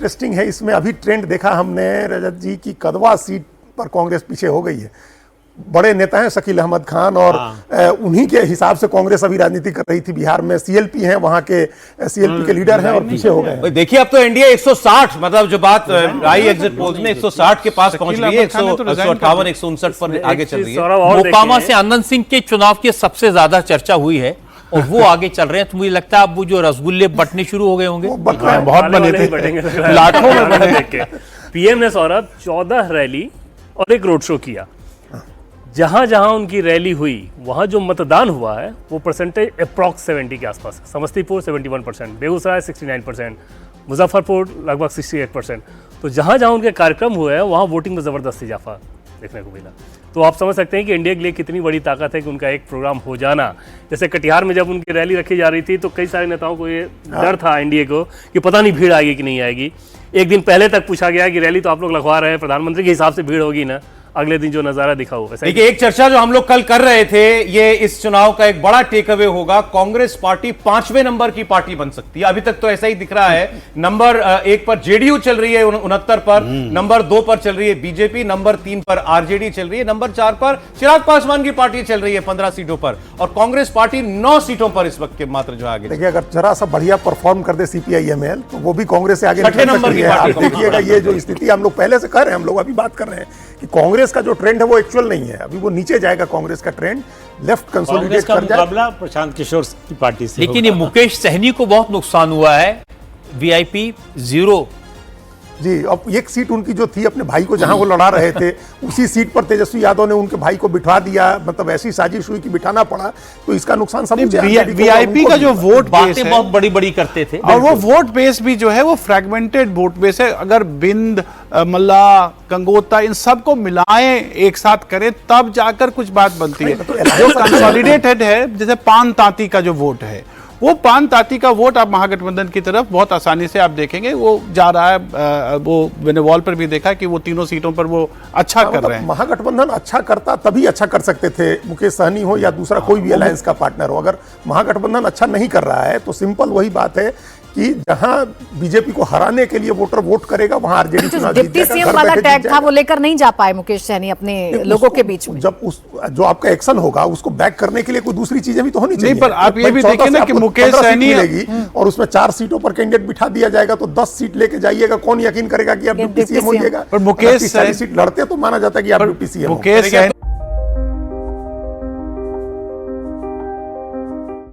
Interesting है इसमें अभी ट्रेंड देखा हमने रजत जी की कदवा सीट पर कांग्रेस पीछे हो गई है। बड़े नेता हैं शकील अहमद खान और उन्हीं के हिसाब से कांग्रेस अभी राजनीति कर रही थी। बिहार में सीएलपी हैं, वहां के सीएलपी के लीडर हैं और पीछे हो गए। देखिए अब तो एनडीए 160 मतलब जो बात आई एग्जिट पोल्स में 160 के पास पहुंच गई है। 158 159 पर आगे चल रही है। मोकामा से आनंद सिंह के चुनाव की सबसे ज्यादा चर्चा हुई है और वो आगे चल रहे हैं। तो मुझे लगता है अब वो जो रसगुल्ले बटने शुरू हो गए होंगे। बहुत बने थे, लाखों में बने। पीएम ने सौरभ 14 रैली और एक रोड शो किया। जहां जहां उनकी रैली हुई वहां जो मतदान हुआ है वो परसेंटेज अप्रॉक्स 70 के आसपास। समस्तीपुर 71%, बेगूसराय 69%, मुजफ्फरपुर लगभग 68%। तो जहां जहां उनके कार्यक्रम हुए हैं वहां वोटिंग में जबरदस्त इजाफा देखने को मिला। तो आप समझ सकते हैं कि इंडिया के लिए कितनी बड़ी ताकत है कि उनका एक प्रोग्राम हो जाना। जैसे कटिहार में जब उनकी रैली रखी जा रही थी तो कई सारे नेताओं को ये डर था एनडीए को कि पता नहीं भीड़ आएगी कि नहीं आएगी। एक दिन पहले तक पूछा गया कि रैली तो आप लोग लगवा रहे हैं, प्रधानमंत्री के हिसाब से भीड़ होगी ना। अगले दिन जो नजारा दिखा हुआ। देखिए एक चर्चा जो हम लोग कल कर रहे थे, ये इस चुनाव का एक बड़ा टेक अवे होगा। कांग्रेस पार्टी 5वें नंबर की पार्टी बन सकती है। अभी तक तो ऐसा ही दिख रहा है। नंबर 1 पर जेडीयू चल रही है 69 पर, नंबर 2 पर चल रही है बीजेपी, नंबर 3 पर आरजेडी चल रही है, नंबर 4 पर चिराग पासवान की पार्टी चल रही है 15 सीटों पर, और कांग्रेस पार्टी 9 सीटों पर इस वक्त के मात्र जो आगे। देखिए अगर जरा सा बढ़िया परफॉर्म कर दे सीपीआई-एमएल तो वो भी कांग्रेस से आगे छठे नंबर की पार्टी। आप देखिएगा ये जो स्थिति हम लोग पहले से कर रहे हैं, हम लोग अभी बात कर रहे हैं कि कांग्रेस का जो ट्रेंड है वो एक्चुअल नहीं है। अभी वो नीचे जाएगा कांग्रेस का ट्रेंड, लेफ्ट कंसोलिडेट कर जाए। मुकाबला प्रशांत किशोर की पार्टी से। लेकिन ये मुकेश सहनी को बहुत नुकसान हुआ है। वीआईपी 0 जी। अब एक सीट उनकी जो थी अपने भाई को जहां वो लड़ा रहे थे उसी सीट पर तेजस्वी यादव ने उनके भाई को बिठा दिया। मतलब ऐसी साजिश हुई कि बिठाना पड़ा। तो इसका नुकसान समझे। वीआईपी का जो वोट बातें बहुत बड़ी बड़ी करते थे और वो वोट बेस भी जो है वो फ्रेगमेंटेड वोट बेस है। अगर बिंद, मल्ला, गंगोत्रा इन सबको मिलाएं एक साथ करें तब जाकर कुछ बात बनती है। जो कंसोलिडेटेड है, जैसे पान तांती का जो वोट है, वो पान तांती का वोट आप महागठबंधन की तरफ बहुत आसानी से आप देखेंगे वो जा रहा है। वो मैंने वॉल पर भी देखा कि वो तीनों सीटों पर वो अच्छा कर रहे हैं। महागठबंधन अच्छा करता तभी अच्छा कर सकते थे, मुकेश सहनी हो या दूसरा कोई भी अलायंस का पार्टनर हो। अगर महागठबंधन अच्छा नहीं कर रहा है तो सिंपल वही बात है कि जहां बीजेपी को हराने के लिए वोटर वोट करेगा वहां आरजेडी चुनाव जीत डिप्टी सीएम वाला टैग था वो लेकर नहीं जा पाए मुकेश सहनी अपने लोगों के बीच में। जब उस जो आपका एक्शन होगा उसको बैक करने के लिए कोई दूसरी चीजें भी तो होनी चाहिए। नहीं, पर आप ये भी देखिए ना कि मुकेश सहनी मिलेगी और उसमें 4 सीटों पर कैंडिडेट बिठा दिया जाएगा तो 10 सीट लेके जाइएगा। कौन यकीन करेगा कि आप डिप्टी सीएम होइएगा? पर मुकेश सीट लड़ते तो माना जाता है कि आप डिप्टी सीएम। मुकेश